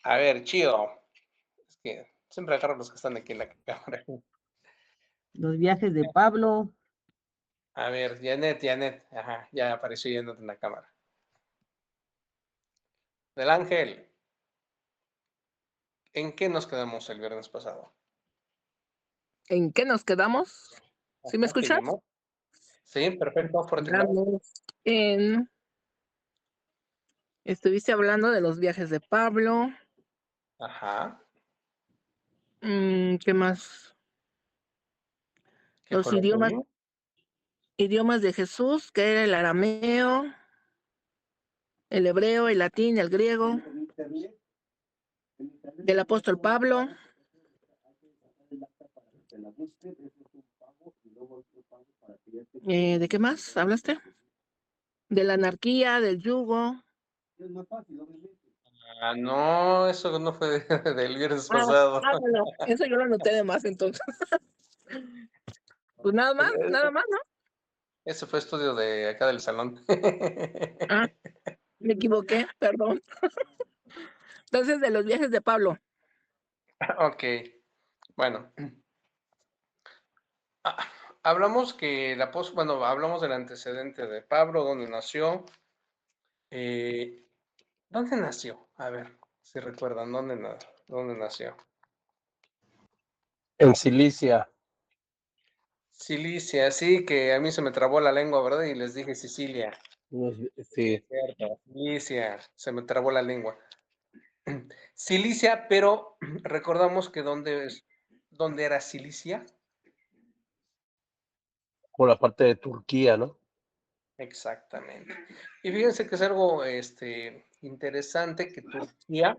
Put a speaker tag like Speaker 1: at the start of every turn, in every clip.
Speaker 1: A ver, Chío. Es que siempre agarro los que están aquí en la cámara.
Speaker 2: Los viajes de Pablo.
Speaker 1: A ver, Janet. Ajá, ya apareció Janet en la cámara. Del Ángel, ¿en qué nos quedamos el viernes pasado?
Speaker 2: ¿En qué nos quedamos? ¿Sí me
Speaker 1: Ajá, ¿te
Speaker 2: escuchas?
Speaker 1: llamó? Sí, perfecto, fuerte y claro.
Speaker 2: Quedamos en estuviste hablando de los viajes de Pablo,
Speaker 1: Ajá,
Speaker 2: ¿qué más?
Speaker 1: ¿qué fue
Speaker 2: Los
Speaker 1: lo que
Speaker 2: idiomas
Speaker 1: vimos?
Speaker 2: idiomas de Jesús, que era el arameo, el hebreo, el latín, el griego, del apóstol Pablo, ¿de qué más hablaste? De la anarquía, del yugo.
Speaker 1: Ah, no, eso no fue del viernes
Speaker 2: Ah,
Speaker 1: pasado.
Speaker 2: bueno, eso yo lo anoté de más entonces. Pues nada más, ¿no?
Speaker 1: Ese fue estudio de acá del salón.
Speaker 2: Ah, me equivoqué, perdón. Entonces, de los viajes de Pablo.
Speaker 1: Ok, bueno. Ah, hablamos que bueno, hablamos del antecedente de Pablo, dónde nació. eh, ¿Dónde nació? A ver, si recuerdan, ¿dónde nació?
Speaker 3: En Cilicia.
Speaker 1: Cilicia, sí, que a mí se me trabó la lengua, ¿verdad? Y les dije Sicilia.
Speaker 3: Sí,
Speaker 1: Cierto, Cilicia, se me trabó la lengua. Cilicia, pero recordamos que dónde era Cilicia.
Speaker 3: por la parte de Turquía, ¿no?
Speaker 1: Exactamente. Y fíjense que es algo interesante que Turquía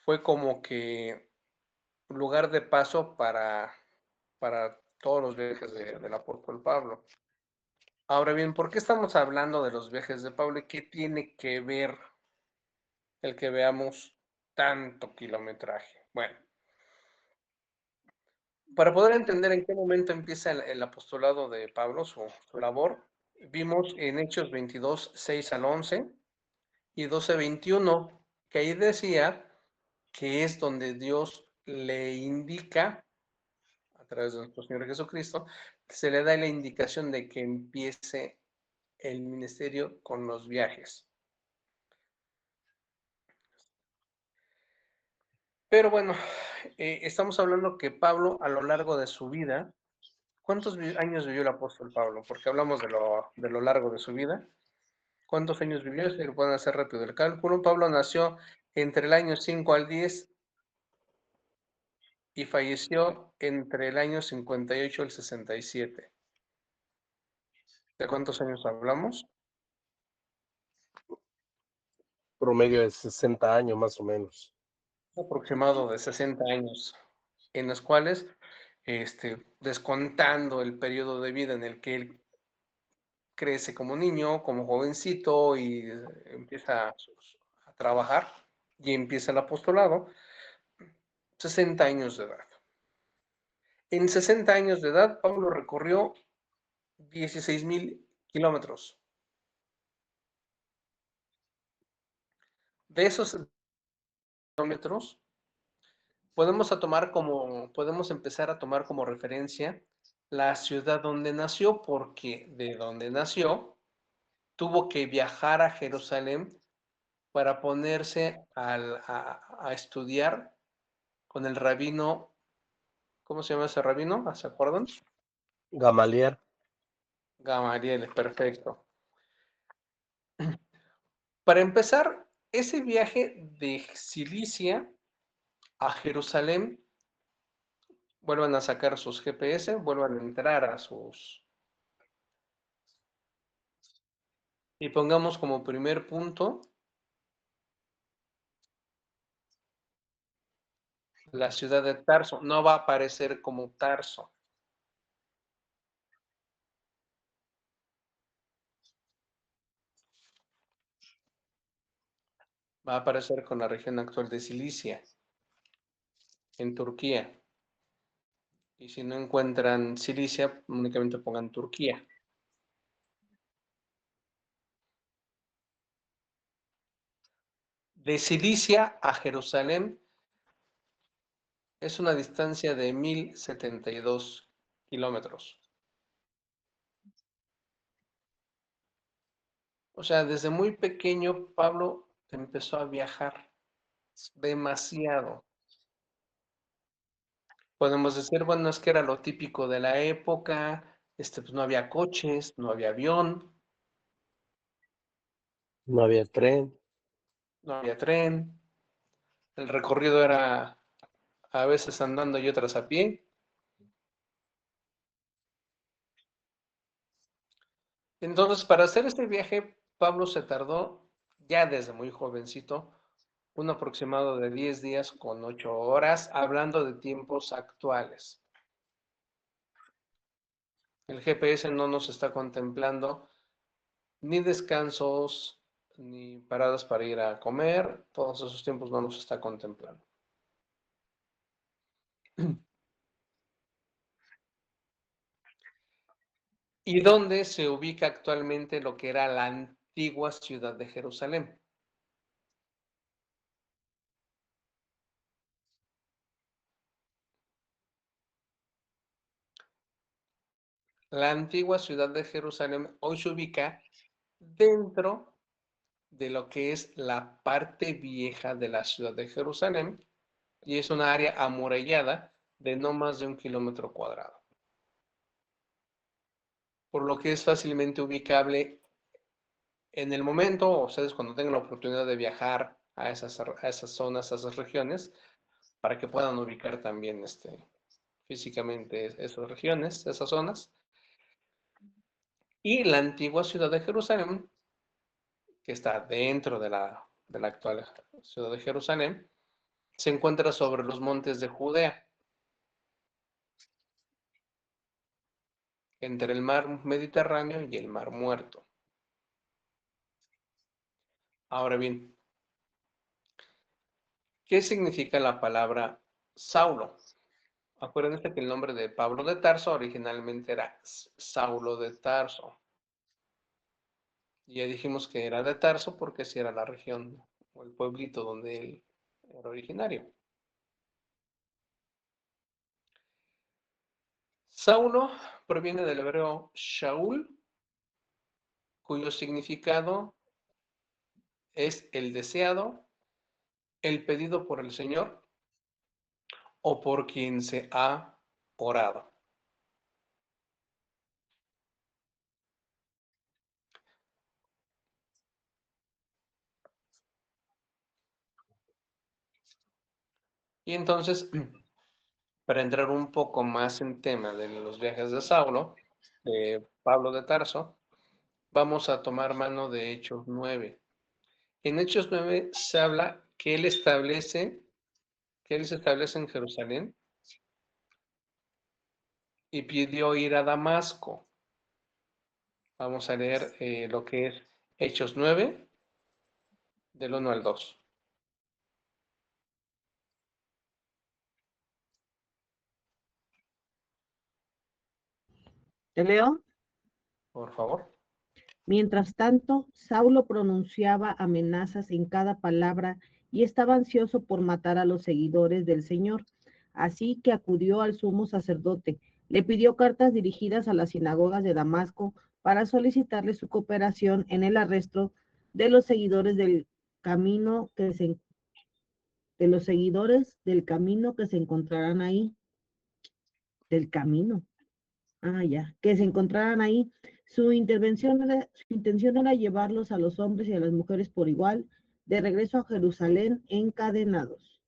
Speaker 1: fue como que lugar de paso para todos los viajes del apóstol Pablo. Ahora bien, ¿por qué estamos hablando de los viajes de Pablo y qué tiene que ver el que veamos tanto kilometraje? Bueno, para poder entender en qué momento empieza el apostolado de Pablo, su labor, vimos en Hechos 22, 6 al 11 y 12, 21, que ahí decía que es donde Dios le indica, a través de nuestro Señor Jesucristo, que se le da la indicación de que empiece el ministerio con los viajes. Pero bueno, estamos hablando que Pablo a lo largo de su vida, ¿cuántos años vivió el apóstol Pablo? Porque hablamos de lo largo de su vida. ¿Cuántos años vivió? Si lo pueden hacer rápido el cálculo. Pablo nació entre el año 5 al 10 y falleció entre el año 58 al 67. ¿De cuántos años hablamos?
Speaker 3: Promedio de 60 años más o menos.
Speaker 1: Aproximado de 60 años, en los cuales, descontando el periodo de vida en el que él crece como niño, como jovencito y empieza a trabajar y empieza el apostolado, 60 años de edad. En 60 años de edad, Pablo recorrió 16,000 kilómetros. De esos kilómetros, podemos empezar a tomar como referencia la ciudad donde nació, porque de donde nació tuvo que viajar a Jerusalén para ponerse a estudiar con el rabino. ¿Cómo se llama ese rabino? ¿Se acuerdan?
Speaker 3: Gamaliel.
Speaker 1: Gamaliel, perfecto. Para empezar, ese viaje de Cilicia a Jerusalén, vuelvan a sacar sus GPS, vuelvan a entrar y pongamos como primer punto la ciudad de Tarso. No va a aparecer como Tarso, va a aparecer con la región actual de Cilicia, en Turquía. Y si no encuentran Cilicia, únicamente pongan Turquía. De Cilicia a Jerusalén es una distancia de 1072 kilómetros. O sea, desde muy pequeño Pablo empezó a viajar demasiado. Podemos decir, bueno, es que era lo típico de la época, pues no había coches, no había avión,
Speaker 3: No había tren.
Speaker 1: no había tren, el recorrido era a veces andando y otras a pie. Entonces, para hacer este viaje, Pablo se tardó ya desde muy jovencito un aproximado de 10 días con 8 horas, hablando de tiempos actuales. El GPS no nos está contemplando ni descansos, ni paradas para ir a comer, todos esos tiempos no nos está contemplando. ¿Y dónde se ubica actualmente lo que era la antigua ciudad de Jerusalén? La antigua ciudad de Jerusalén hoy se ubica dentro de lo que es la parte vieja de la ciudad de Jerusalén y es una área amurallada de no más de 1 kilómetro cuadrado, por lo que es fácilmente ubicable en el momento, ustedes cuando tengan la oportunidad de viajar a esas zonas, a esas regiones, para que puedan ubicar también físicamente esas regiones, esas zonas. Y la antigua ciudad de Jerusalén, que está dentro de la actual ciudad de Jerusalén, se encuentra sobre los montes de Judea, entre el mar Mediterráneo y el mar Muerto. Ahora bien, ¿qué significa la palabra Saulo? Acuérdense que el nombre de Pablo de Tarso originalmente era Saulo de Tarso. Y ya dijimos que era de Tarso porque así era la región o el pueblito donde él era originario. Saulo proviene del hebreo Shaul, cuyo significado es el deseado, el pedido por el Señor o por quien se ha orado. Y entonces, para entrar un poco más en tema de los viajes de Saulo, de Pablo de Tarso, vamos a tomar mano de Hechos 9. En Hechos 9 se habla que él se establece en Jerusalén y pidió ir a Damasco. Vamos a leer lo que es Hechos 9, del 1 al 2.
Speaker 4: ¿Te leo?
Speaker 1: Por favor.
Speaker 4: Mientras tanto, Saulo pronunciaba amenazas en cada palabra y estaba ansioso por matar a los seguidores del Señor. Así que acudió al sumo sacerdote, le pidió cartas dirigidas a las sinagogas de Damasco para solicitarle su cooperación en el arresto de los seguidores del camino que se encontrarán ahí, del camino. Que se encontraran ahí. Su intención era llevarlos a los hombres y a las mujeres por igual, de regreso a Jerusalén encadenados.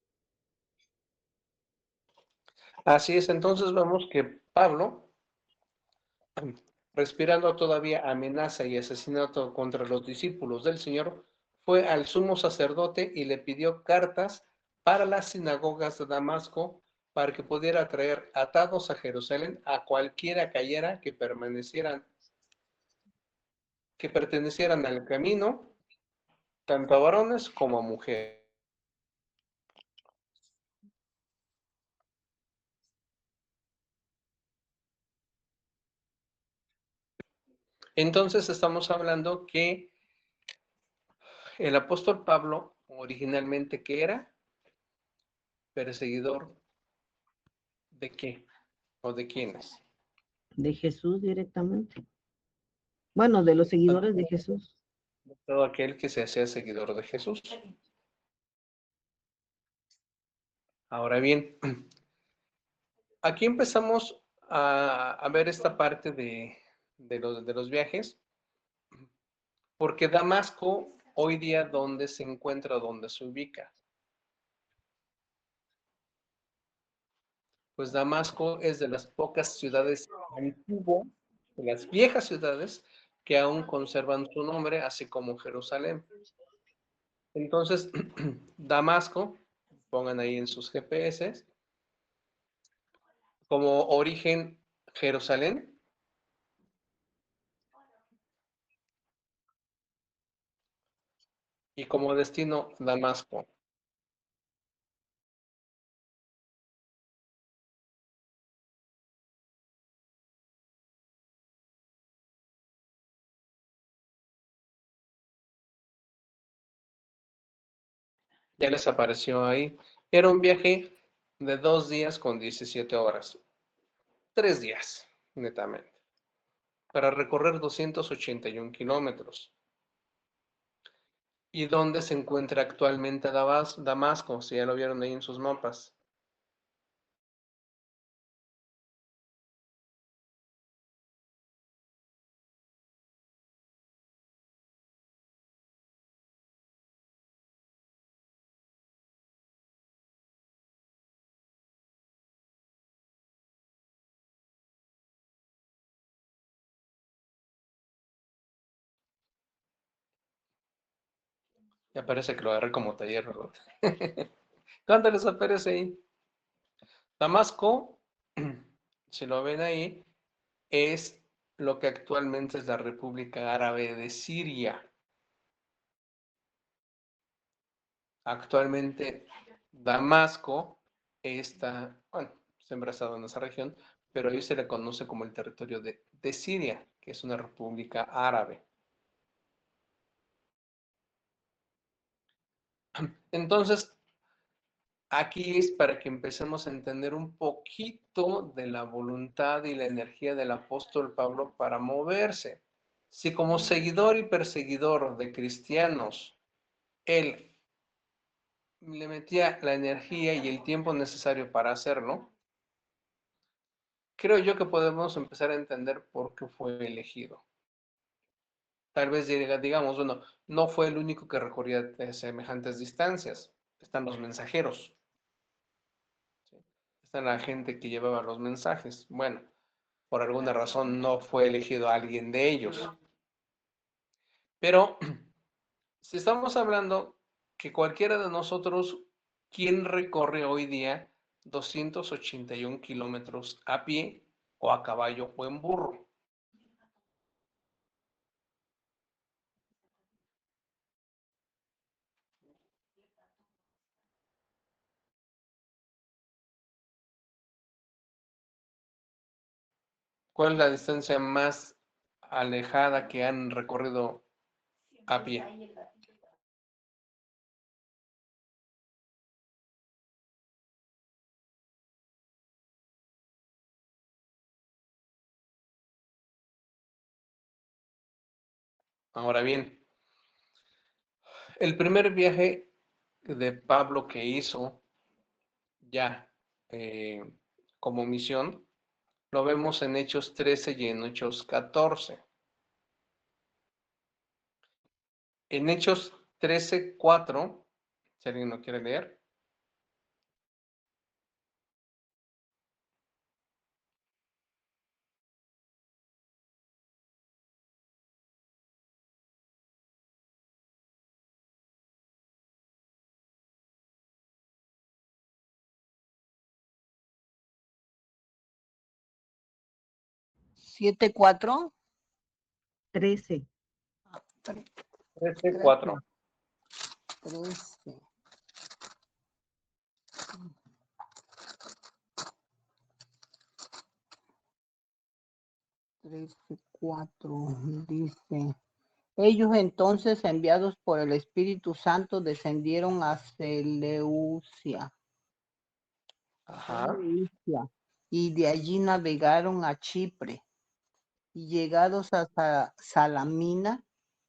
Speaker 1: Así es, entonces vemos que Pablo, respirando todavía amenaza y asesinato contra los discípulos del Señor, fue al sumo sacerdote y le pidió cartas para las sinagogas de Damasco para que pudiera traer atados a Jerusalén a cualquiera cayera que pertenecieran al camino, tanto a varones como a mujeres. Entonces estamos hablando que el apóstol Pablo, originalmente, ¿qué era? Perseguidor ¿de qué? ¿O de quiénes?
Speaker 4: De Jesús directamente. Bueno, de los seguidores de Jesús.
Speaker 1: Todo aquel que se hacía seguidor de Jesús. Ahora bien, aquí empezamos a ver esta parte de los viajes, porque Damasco, hoy día, ¿dónde se encuentra, dónde se ubica? Pues Damasco es de las pocas ciudades antiguas, de las viejas ciudades, que aún conservan su nombre, así como Jerusalén. Entonces, Damasco, pongan ahí en sus GPS, como origen Jerusalén, y como destino Damasco. Ya les apareció ahí. Era un viaje de 2 días con 17 horas. 3 días, netamente, para recorrer 281 kilómetros. ¿Y dónde se encuentra actualmente Damasco? Si ya lo vieron ahí en sus mapas. Ya parece que lo agarré como taller, ¿verdad? ¿Cuánto les aparece ahí? Damasco, si lo ven ahí, es lo que actualmente es la República Árabe de Siria. Actualmente Damasco está, bueno, siempre ha estado en esa región, pero hoy se le conoce como el territorio de Siria, que es una república árabe. Entonces, aquí es para que empecemos a entender un poquito de la voluntad y la energía del apóstol Pablo para moverse. Si como seguidor y perseguidor de cristianos, él le metía la energía y el tiempo necesario para hacerlo, creo yo que podemos empezar a entender por qué fue elegido. Tal vez digamos, bueno, no fue el único que recorría semejantes distancias. Están los mensajeros, ¿sí? Está la gente que llevaba los mensajes. Bueno, por alguna razón no fue elegido alguien de ellos. Pero si estamos hablando que cualquiera de nosotros, ¿quién recorre hoy día 281 kilómetros a pie o a caballo o en burro? ¿Cuál es la distancia más alejada que han recorrido a pie? Ahora bien, el primer viaje de Pablo que hizo ya eh, como misión, lo vemos en Hechos 13 y en Hechos 14. En Hechos 13:4, si alguien lo quiere leer.
Speaker 2: Siete, cuatro.
Speaker 4: 13.
Speaker 1: 13:4.
Speaker 2: 13, 13:4 dice,
Speaker 5: Ellos entonces, enviados por el Espíritu Santo, descendieron a Seleucia.
Speaker 1: Ajá.
Speaker 5: Y de allí navegaron a Chipre. Y llegados a Salamina,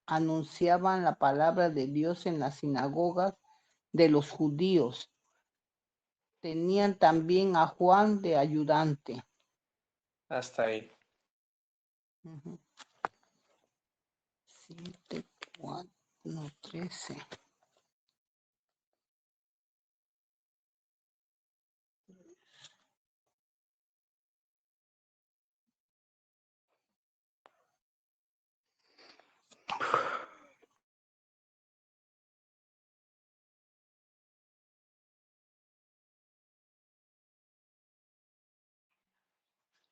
Speaker 5: anunciaban la palabra de Dios en las sinagogas de los judíos. Tenían también a Juan de ayudante.
Speaker 1: Hasta ahí.
Speaker 5: 7, 4, 13.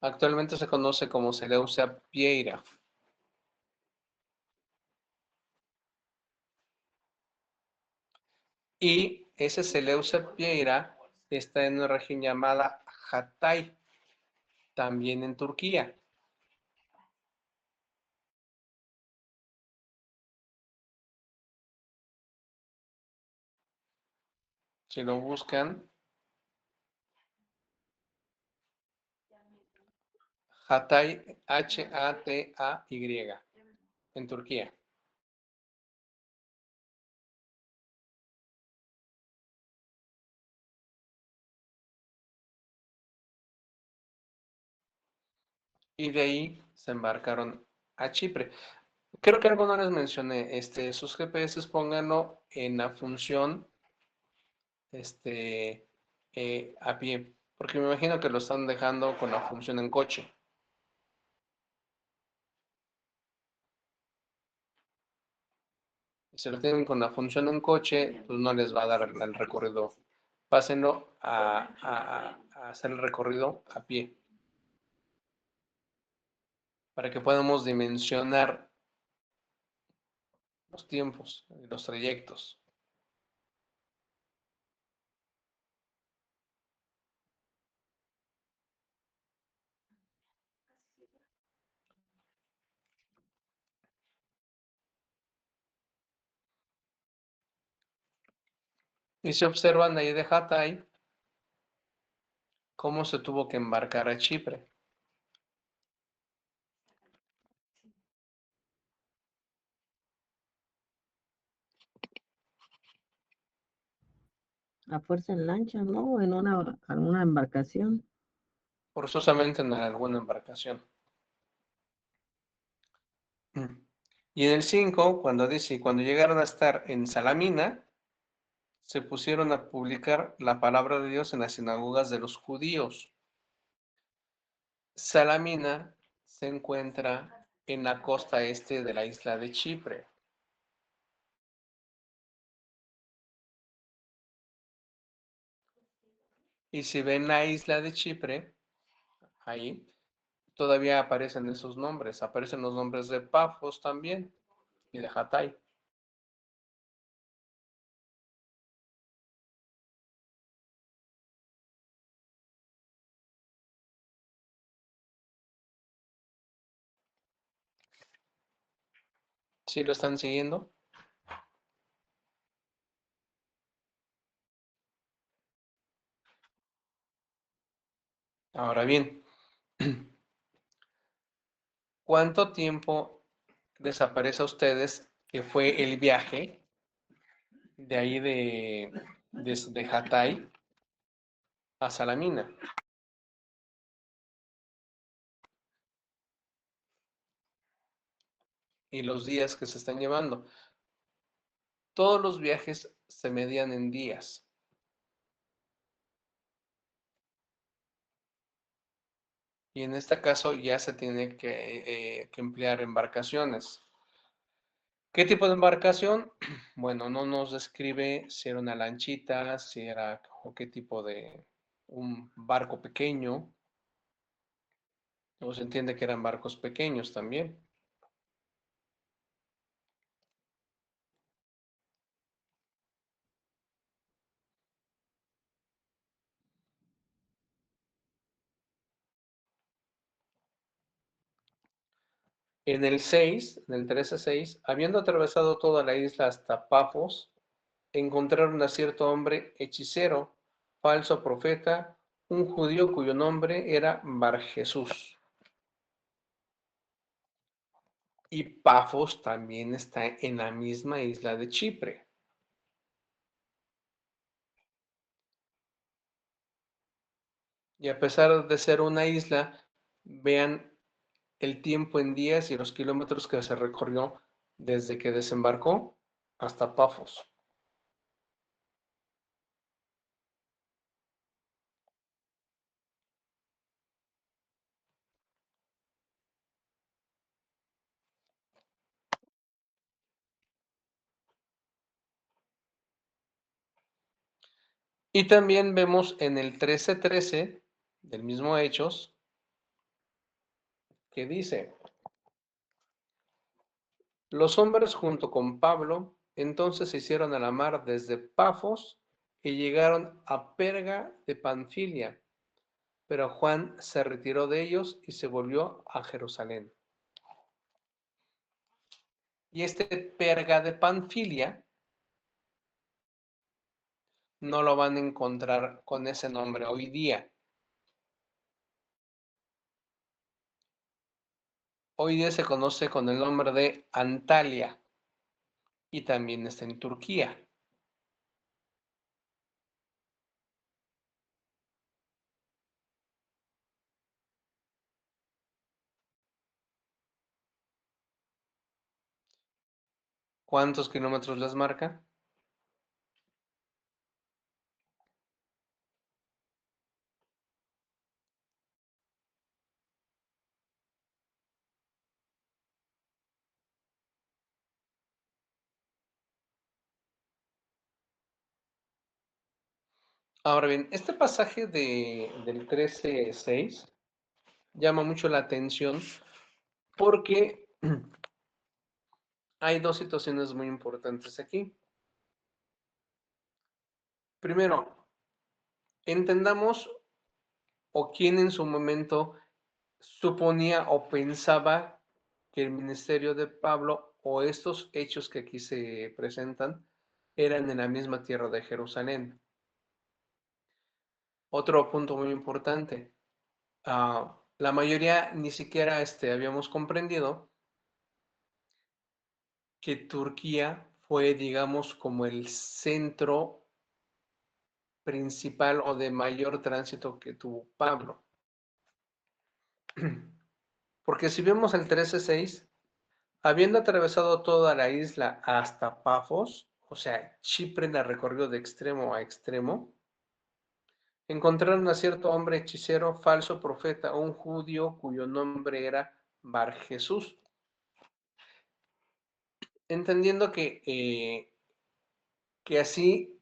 Speaker 1: Actualmente se conoce como Seleucia Pieira. Y ese Seleucia Pieira está en una región llamada Hatay, también en Turquía. Si lo buscan, Hatay, Hatay, en Turquía. Y de ahí se embarcaron a Chipre. Creo que algo no les mencioné. Sus GPS pónganlo en la función a pie, porque me imagino que lo están dejando con la función en coche. Si lo tienen con la función en coche, pues no les va a dar el recorrido. Pásenlo a hacer el recorrido a pie, para que podamos dimensionar los tiempos y los trayectos. Y se observan ahí de Hatay cómo se tuvo que embarcar a Chipre.
Speaker 4: A fuerza en lancha, ¿no? En una embarcación.
Speaker 1: Forzosamente en alguna embarcación. Y en el 5, cuando dice, cuando llegaron a estar en Salamina, se pusieron a publicar la palabra de Dios en las sinagogas de los judíos. Salamina se encuentra en la costa este de la isla de Chipre. Y si ven la isla de Chipre, ahí todavía aparecen esos nombres. Aparecen los nombres de Pafos también y de Hatay. ¿Sí lo están siguiendo? Ahora bien, ¿cuánto tiempo les a ustedes que fue el viaje de ahí desde Hatay a Salamina? Y los días que se están llevando. Todos los viajes se medían en días. Y en este caso ya se tiene que emplear embarcaciones. ¿Qué tipo de embarcación? Bueno, no nos describe si era una lanchita, si era o qué tipo de un barco pequeño. O se entiende que eran barcos pequeños también. En el 6, en el 13:6, habiendo atravesado toda la isla hasta Pafos, encontraron a cierto hombre hechicero, falso profeta, un judío cuyo nombre era Bar-Jesús. Y Pafos también está en la misma isla de Chipre. Y a pesar de ser una isla, vean el tiempo en días y los kilómetros que se recorrió desde que desembarcó hasta Pafos. Y también vemos en el 13:13 del mismo Hechos que dice: los hombres junto con Pablo entonces se hicieron a la mar desde Pafos y llegaron a Perga de Panfilia, pero Juan se retiró de ellos y se volvió a Jerusalén. Y este Perga de Panfilia no lo van a encontrar con ese nombre hoy día. Hoy día se conoce con el nombre de Antalya y también está en Turquía. ¿Cuántos kilómetros les marca? Ahora bien, este pasaje del 13:6 llama mucho la atención porque hay dos situaciones muy importantes aquí. Primero, entendamos o quién en su momento suponía o pensaba que el ministerio de Pablo o estos hechos que aquí se presentan eran en la misma tierra de Jerusalén. Otro punto muy importante, la mayoría ni siquiera habíamos comprendido que Turquía fue, digamos, como el centro principal o de mayor tránsito que tuvo Pablo. Porque si vemos el 13:6, habiendo atravesado toda la isla hasta Pafos, o sea, Chipre la recorrió de extremo a extremo, encontraron a cierto hombre hechicero, falso profeta, un judío cuyo nombre era Bar-Jesús. Entendiendo que así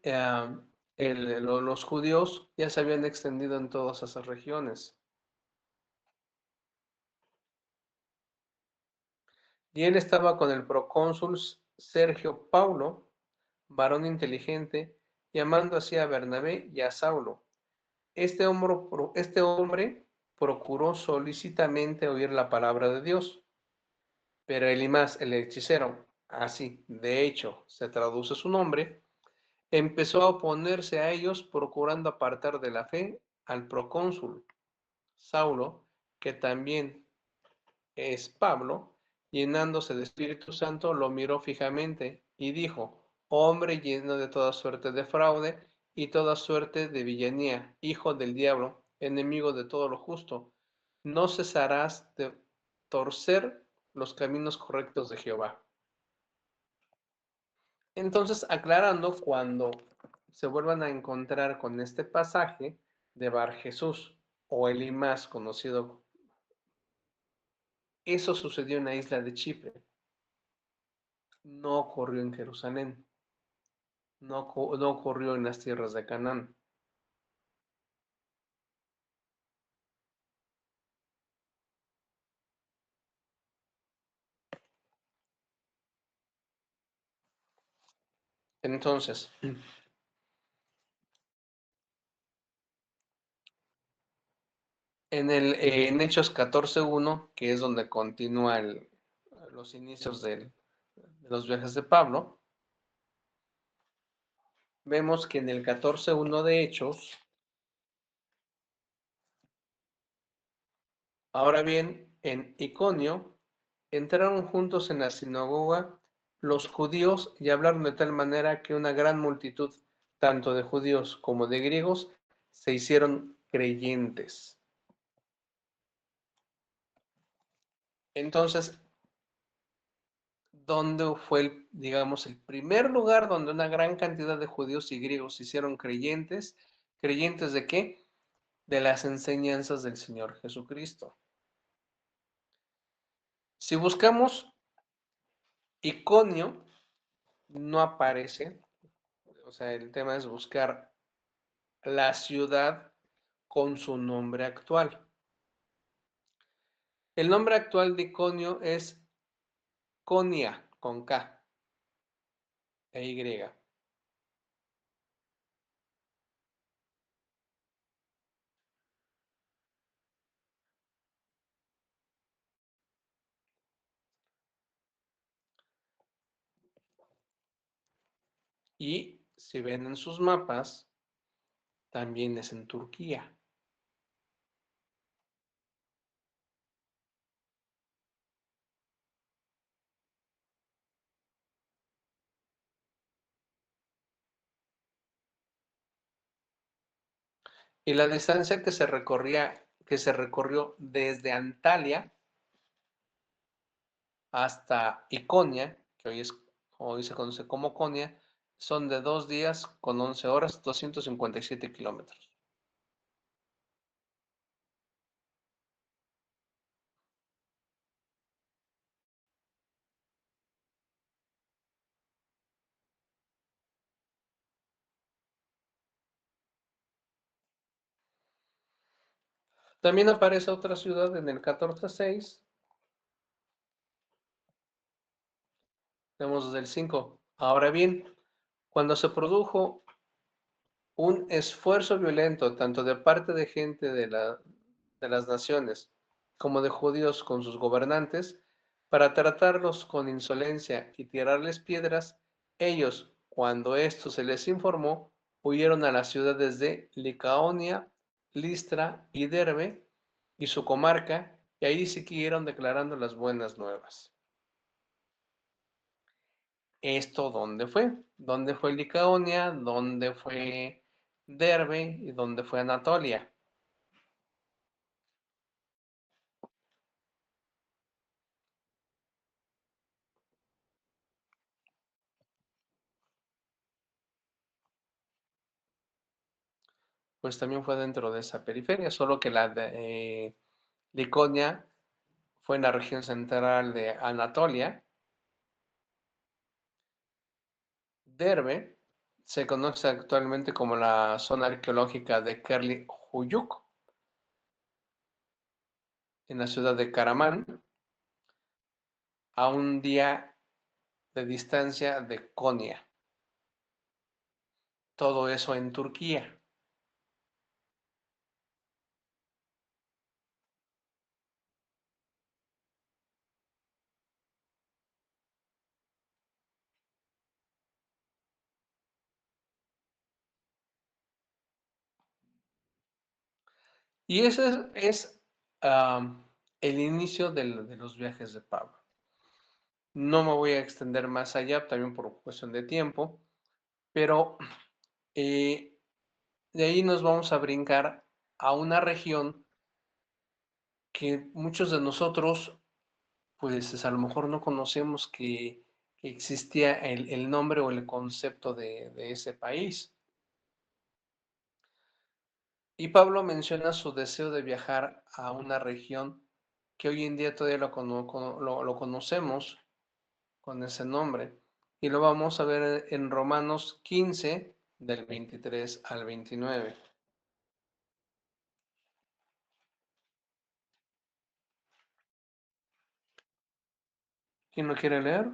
Speaker 1: los judíos ya se habían extendido en todas esas regiones. Y él estaba con el procónsul Sergio Paulo, varón inteligente, llamando así a Bernabé y a Saulo. Este hombre procuró solícitamente oír la palabra de Dios, pero Elimas, el hechicero, así de hecho se traduce su nombre, empezó a oponerse a ellos, procurando apartar de la fe al procónsul. Saulo, que también es Pablo, llenándose de Espíritu Santo, lo miró fijamente y dijo: hombre lleno de toda suerte de fraude y toda suerte de villanía, hijo del diablo, enemigo de todo lo justo, no cesarás de torcer los caminos correctos de Jehová. Entonces, aclarando, cuando se vuelvan a encontrar con este pasaje de Bar Jesús o Elimas, conocido, eso sucedió en la isla de Chipre, no ocurrió en Jerusalén, no ocurrió en las tierras de Canaán. Entonces, en Hechos 14:1, que es donde continúa los inicios de los viajes de Pablo, vemos que en el 14:1 de Hechos, ahora bien, en Iconio, entraron juntos en la sinagoga los judíos y hablaron de tal manera que una gran multitud, tanto de judíos como de griegos, se hicieron creyentes. Entonces, ¿dónde fue, digamos, el primer lugar donde una gran cantidad de judíos y griegos se hicieron creyentes? ¿Creyentes de qué? De las enseñanzas del Señor Jesucristo. Si buscamos Iconio, no aparece. O sea, el tema es buscar la ciudad con su nombre actual. El nombre actual de Iconio es Konia, con K e Y. Y si ven en sus mapas, también es en Turquía. Y la distancia que se recorrió desde Antalya hasta Iconia, que hoy se conoce como Konia, son de 2 días con 11 horas, 257 kilómetros. También aparece otra ciudad en el 14:6. Vemos desde el 5. Ahora bien, cuando se produjo un esfuerzo violento tanto de parte de gente de las naciones como de judíos con sus gobernantes para tratarlos con insolencia y tirarles piedras, ellos, cuando esto se les informó, huyeron a las ciudades de Licaonia, Listra y Derbe y su comarca, y ahí siguieron declarando las buenas nuevas. ¿Esto dónde fue? ¿Dónde fue Licaonia? ¿Dónde fue Derbe? ¿Y dónde fue Anatolia? Pues también fue dentro de esa periferia, solo que la de Liconia fue en la región central de Anatolia. Derbe se conoce actualmente como la zona arqueológica de Kerli-Huyuk, en la ciudad de Karaman, a un día de distancia de Konya. Todo eso en Turquía. Y ese es el inicio de los viajes de Pablo. No me voy a extender más allá, también por cuestión de tiempo, pero de ahí nos vamos a brincar a una región que muchos de nosotros, pues a lo mejor no conocemos que existía el nombre o el concepto de ese país. Y Pablo menciona su deseo de viajar a una región que hoy en día todavía lo conocemos con ese nombre. Y lo vamos a ver en Romanos 15, del 23 al 29. ¿Quién lo quiere leer?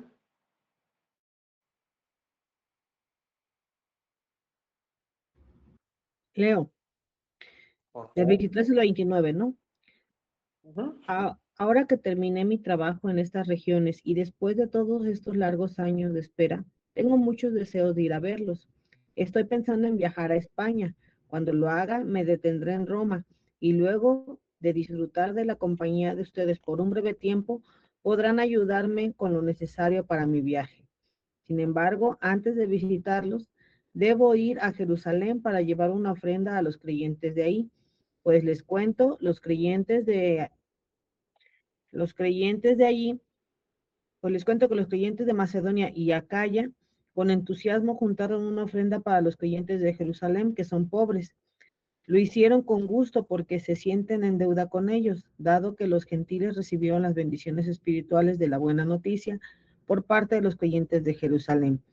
Speaker 4: Leo,
Speaker 1: Por
Speaker 4: del
Speaker 1: favor.
Speaker 4: 23 al 29, ¿no?
Speaker 1: Ujú.
Speaker 4: Ahora que terminé mi trabajo en estas regiones y después de todos estos largos años de espera, tengo muchos deseos de ir a verlos. Estoy pensando en viajar a España. Cuando lo haga, me detendré en Roma y luego de disfrutar de la compañía de ustedes por un breve tiempo, podrán ayudarme con lo necesario para mi viaje. Sin embargo, antes de visitarlos, debo ir a Jerusalén para llevar una ofrenda a los creyentes de ahí. Pues les cuento, los creyentes de allí, pues les cuento que los creyentes de Macedonia y Acaya, con entusiasmo juntaron una ofrenda para los creyentes de Jerusalén, que son pobres. Lo hicieron con gusto porque se sienten en deuda con ellos, dado que los gentiles recibieron las bendiciones espirituales de la buena noticia por parte de los creyentes de Jerusalén.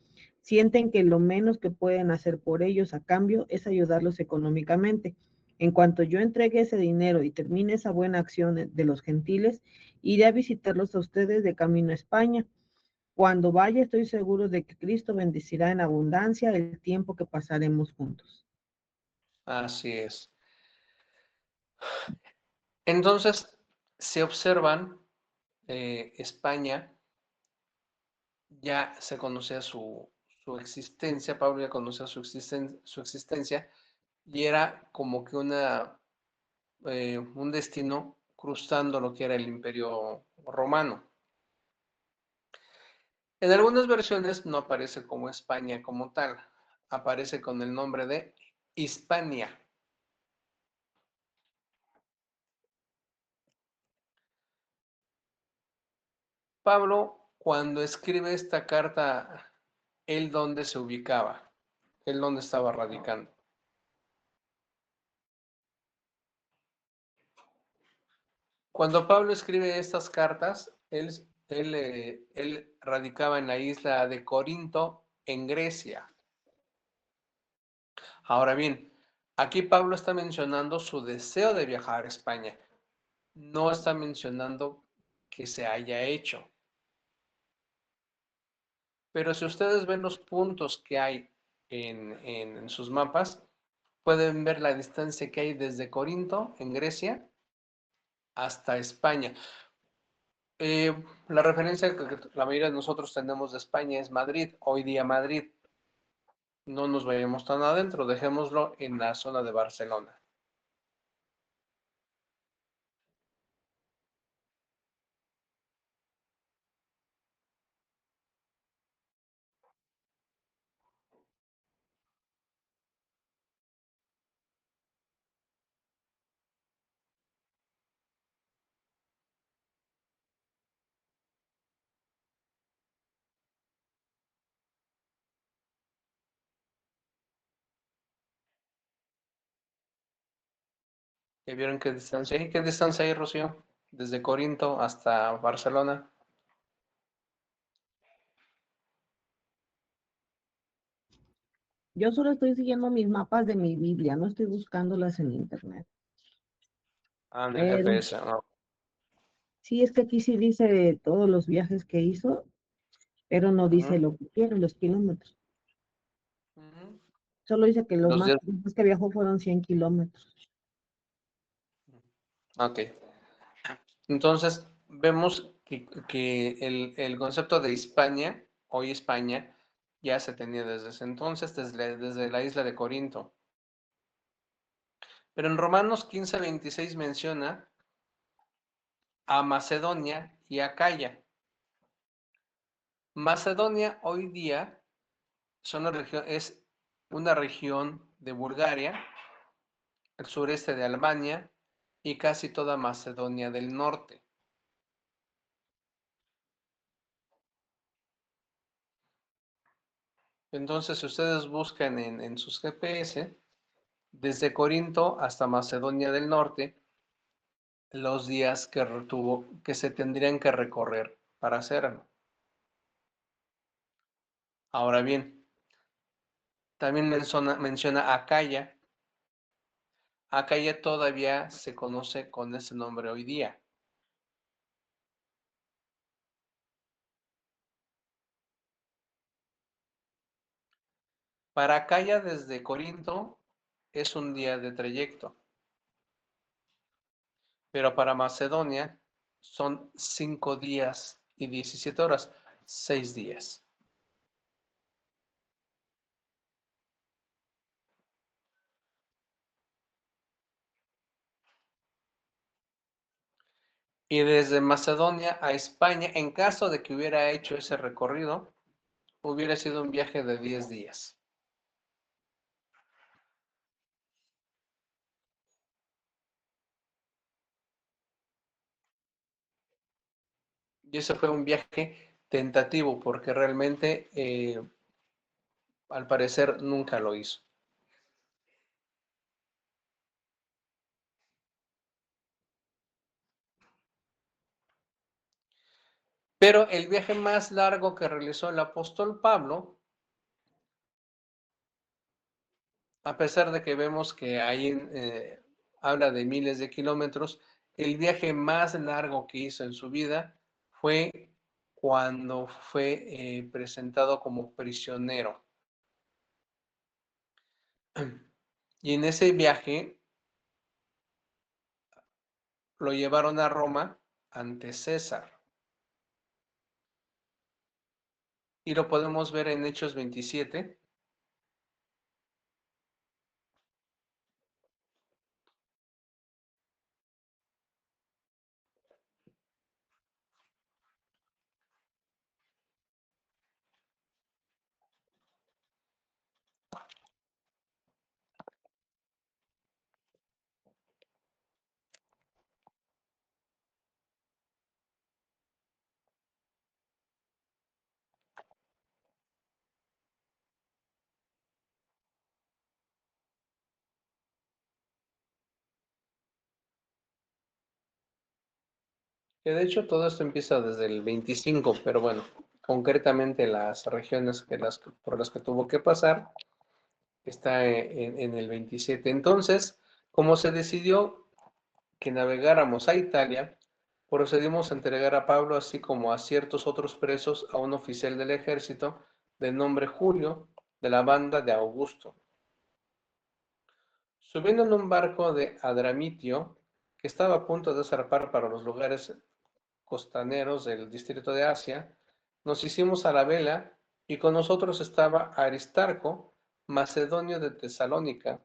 Speaker 4: Sienten que lo menos que pueden hacer por ellos a cambio es ayudarlos económicamente. En cuanto yo entregue ese dinero y termine esa buena acción de los gentiles, iré a visitarlos a ustedes de camino a España. Cuando vaya, estoy seguro de que Cristo bendecirá en abundancia el tiempo que pasaremos juntos.
Speaker 1: Así es. Entonces, se observan, España ya se conocía su existencia, Pablo ya conocía su existencia y era como que un destino cruzando lo que era el Imperio Romano. En algunas versiones no aparece como España como tal, aparece con el nombre de Hispania. Pablo, cuando escribe esta carta, ¿él dónde se ubicaba? ¿Él dónde estaba radicando? Cuando Pablo escribe estas cartas, él radicaba en la isla de Corinto, en Grecia. Ahora bien, aquí Pablo está mencionando su deseo de viajar a España. No está mencionando que se haya hecho. Pero si ustedes ven los puntos que hay en sus mapas, pueden ver la distancia que hay desde Corinto, en Grecia, hasta España. La referencia que la mayoría de nosotros tenemos de España es Madrid, hoy día Madrid. No nos vayamos tan adentro, dejémoslo en la zona de Barcelona. ¿Ya vieron qué distancia hay? ¿Qué distancia hay, Rocío? Desde Corinto hasta Barcelona.
Speaker 4: Yo solo estoy siguiendo mis mapas de mi Biblia, no estoy buscándolas en internet.
Speaker 1: En el
Speaker 4: Pero
Speaker 1: GPS. No.
Speaker 4: sí, es que aquí sí dice todos los viajes que hizo, pero no dice
Speaker 1: Ujú,
Speaker 4: lo que quiere, los kilómetros.
Speaker 1: ujú.
Speaker 4: Solo dice que los
Speaker 1: Los
Speaker 4: más
Speaker 1: días.
Speaker 4: que viajó fueron 100 kilómetros.
Speaker 1: Ok. Entonces, vemos que el concepto de Hispania, hoy España, ya se tenía desde ese entonces, desde la isla de Corinto. Pero en Romanos 15:26 menciona a Macedonia y a Acaya. Macedonia hoy día es una región de Bulgaria, el sureste de Albania y casi toda Macedonia del norte. Entonces, si ustedes buscan en sus GPS, desde Corinto hasta Macedonia del Norte, los días que se tendrían que recorrer para hacerlo. Ahora bien, también menciona Acaya. Acaya todavía se conoce con ese nombre hoy día. Para Acaya desde Corinto es un día de trayecto, pero para Macedonia son 5 días y 17 horas, 6 días. Y desde Macedonia a España, en caso de que hubiera hecho ese recorrido, hubiera sido un viaje de 10 días. Y ese fue un viaje tentativo porque realmente, al parecer, nunca lo hizo. Pero el viaje más largo que realizó el apóstol Pablo, a pesar de que vemos que ahí habla de miles de kilómetros, el viaje más largo que hizo en su vida fue cuando fue presentado como prisionero. Y en ese viaje lo llevaron a Roma ante César. Y lo podemos ver en Hechos 27. Que de hecho todo esto empieza desde el 25, pero bueno, concretamente las regiones por las que tuvo que pasar está en el 27. Entonces, como se decidió que navegáramos a Italia, procedimos a entregar a Pablo, así como a ciertos otros presos, a un oficial del ejército de nombre Julio, de la banda de Augusto. Subiendo en un barco de Adramitio, que estaba a punto de zarpar para los lugares costaneros del distrito de Asia, nos hicimos a la vela y con nosotros estaba Aristarco, macedonio de Tesalónica,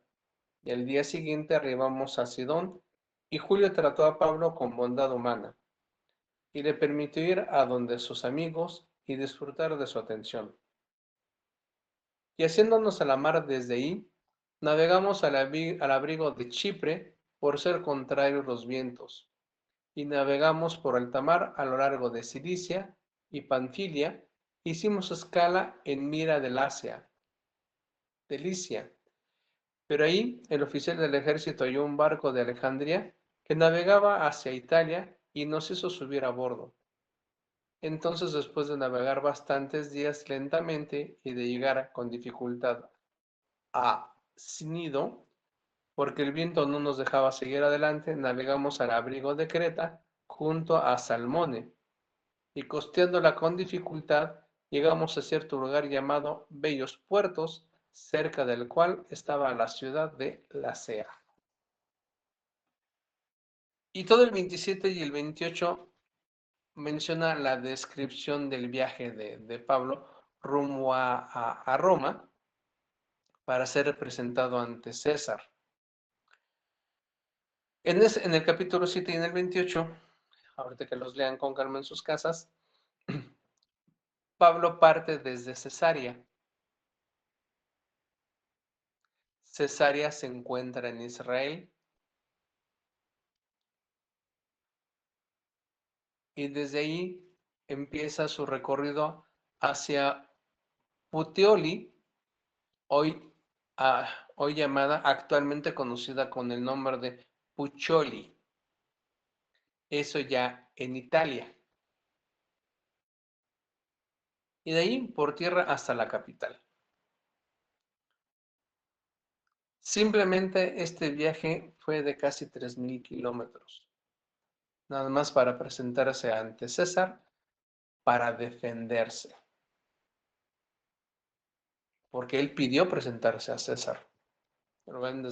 Speaker 1: y al día siguiente arribamos a Sidón, y Julio trató a Pablo con bondad humana, y le permitió ir a donde sus amigos y disfrutar de su atención. Y haciéndonos a la mar desde ahí, navegamos al abrigo de Chipre por ser contrarios los vientos, y navegamos por alta mar a lo largo de Cilicia y Panfilia. Hicimos escala en Mira del Asia, de Licia, pero ahí el oficial del ejército halló un barco de Alejandría que navegaba hacia Italia y nos hizo subir a bordo. Entonces, después de navegar bastantes días lentamente y de llegar con dificultad a Cnido, porque el viento no nos dejaba seguir adelante, navegamos al abrigo de Creta junto a Salmone, y costeándola con dificultad, llegamos a cierto lugar llamado Bellos Puertos, cerca del cual estaba la ciudad de Lasea. Y todo el 27 y el 28 menciona la descripción del viaje de Pablo rumbo a Roma para ser representado ante César. En el capítulo 7 y en el 28, ahorita que los lean con calma en sus casas, Pablo parte desde Cesarea. Cesarea se encuentra en Israel y desde ahí empieza su recorrido hacia Puteoli, hoy, hoy llamada, actualmente conocida con el nombre de Pucholi. Eso ya en Italia. Y de ahí por tierra hasta la capital. Simplemente este viaje fue de casi 3,000 kilómetros. Nada más para presentarse ante César, para defenderse. Porque él pidió presentarse a César. Lo ven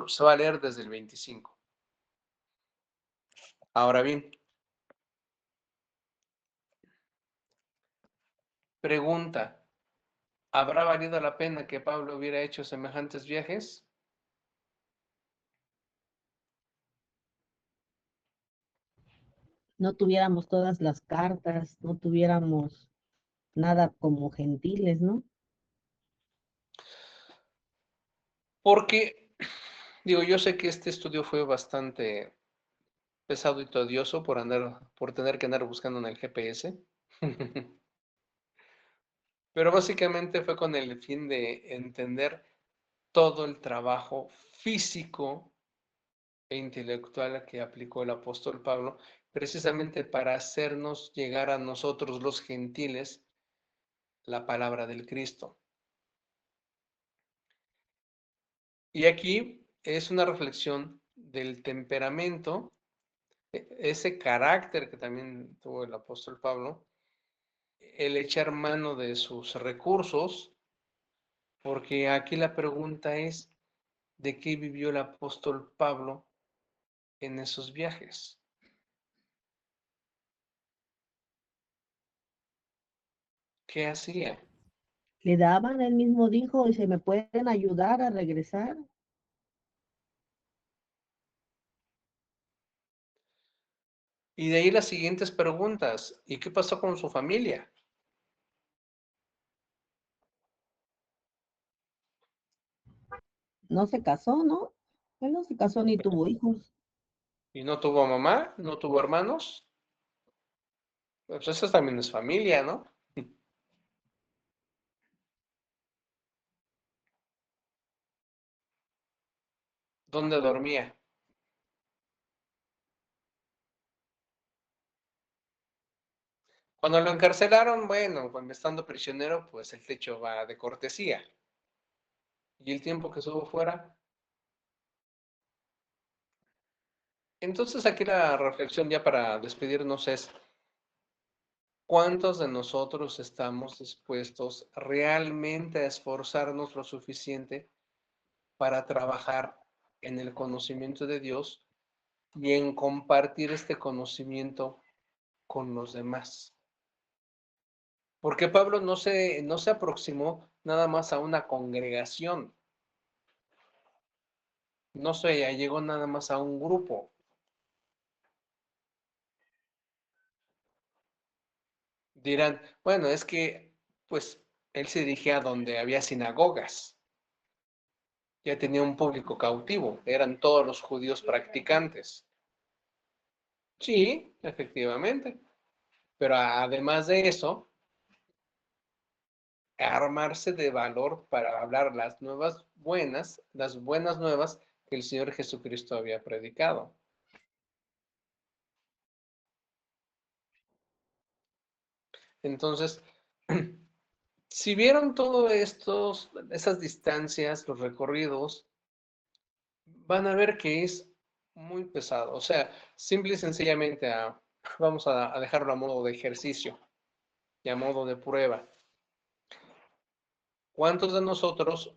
Speaker 1: se va a leer desde el 25. Ahora bien, Pregunta, ¿habrá valido la pena que Pablo hubiera hecho semejantes viajes?
Speaker 4: No tuviéramos todas las cartas, no tuviéramos nada como gentiles, ¿no?
Speaker 1: Porque, digo, yo sé que este estudio fue bastante pesado y tedioso por tener que andar buscando en el GPS. Pero básicamente fue con el fin de entender todo el trabajo físico e intelectual que aplicó el apóstol Pablo, precisamente para hacernos llegar a nosotros los gentiles la palabra del Cristo. Y aquí es una reflexión del temperamento, ese carácter que también tuvo el apóstol Pablo, el echar mano de sus recursos, porque aquí la pregunta es, ¿de qué vivió el apóstol Pablo en esos viajes? ¿Qué hacía?
Speaker 4: Le daban, él mismo dijo, y se me pueden ayudar a regresar.
Speaker 1: Y de ahí las siguientes preguntas. ¿Y qué pasó con su familia?
Speaker 4: No se casó, ¿no? Él no se casó ni tuvo hijos.
Speaker 1: ¿Y no tuvo mamá? ¿No tuvo hermanos? Pues eso también es familia, ¿no? ¿Dónde dormía? Cuando lo encarcelaron, bueno, cuando estando prisionero, pues el techo va de cortesía. Y el tiempo que estuvo fuera. Entonces aquí la reflexión ya para despedirnos es, ¿cuántos de nosotros estamos dispuestos realmente a esforzarnos lo suficiente para trabajar en el conocimiento de Dios y en compartir este conocimiento con los demás? Porque Pablo no se aproximó nada más a una congregación, no se llegó nada más a un grupo. Dirán, bueno, es que pues él se dirigía a donde había sinagogas, ya tenía un público cautivo, eran todos los judíos practicantes. Sí, efectivamente, pero además de eso, armarse de valor para hablar las buenas nuevas que el Señor Jesucristo había predicado. Entonces, si vieron todo esas distancias, los recorridos, van a ver que es muy pesado. O sea, simple y sencillamente vamos a dejarlo a modo de ejercicio y a modo de prueba. ¿Cuántos de nosotros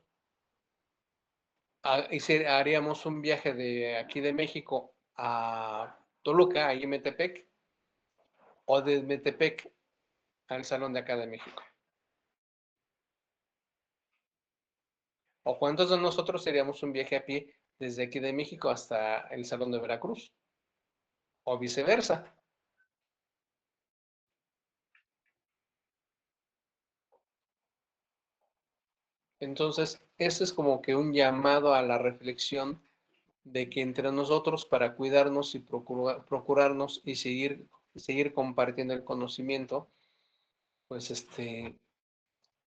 Speaker 1: haríamos un viaje de aquí de México a Toluca, a Metepec, o de Metepec al Salón de acá de México? ¿O cuántos de nosotros haríamos un viaje a pie desde aquí de México hasta el Salón de Veracruz? O viceversa. Entonces, eso es como que un llamado a la reflexión de que entre nosotros, para cuidarnos y procurarnos y seguir compartiendo el conocimiento, pues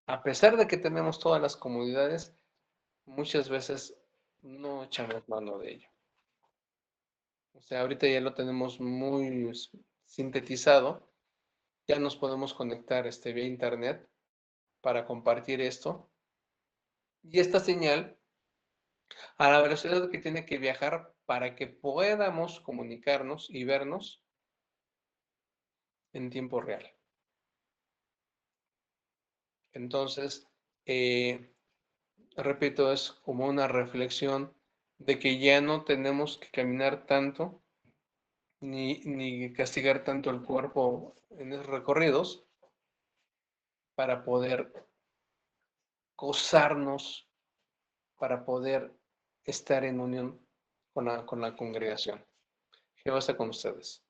Speaker 1: a pesar de que tenemos todas las comodidades, muchas veces no echamos mano de ello. O sea, ahorita ya lo tenemos muy sintetizado, ya nos podemos conectar vía internet para compartir esto. Y esta señal a la velocidad que tiene que viajar para que podamos comunicarnos y vernos en tiempo real. Entonces, repito, es como una reflexión de que ya no tenemos que caminar tanto ni castigar tanto el cuerpo en esos recorridos, para poder gozarnos, para poder estar en unión con la congregación. Jehová está con ustedes.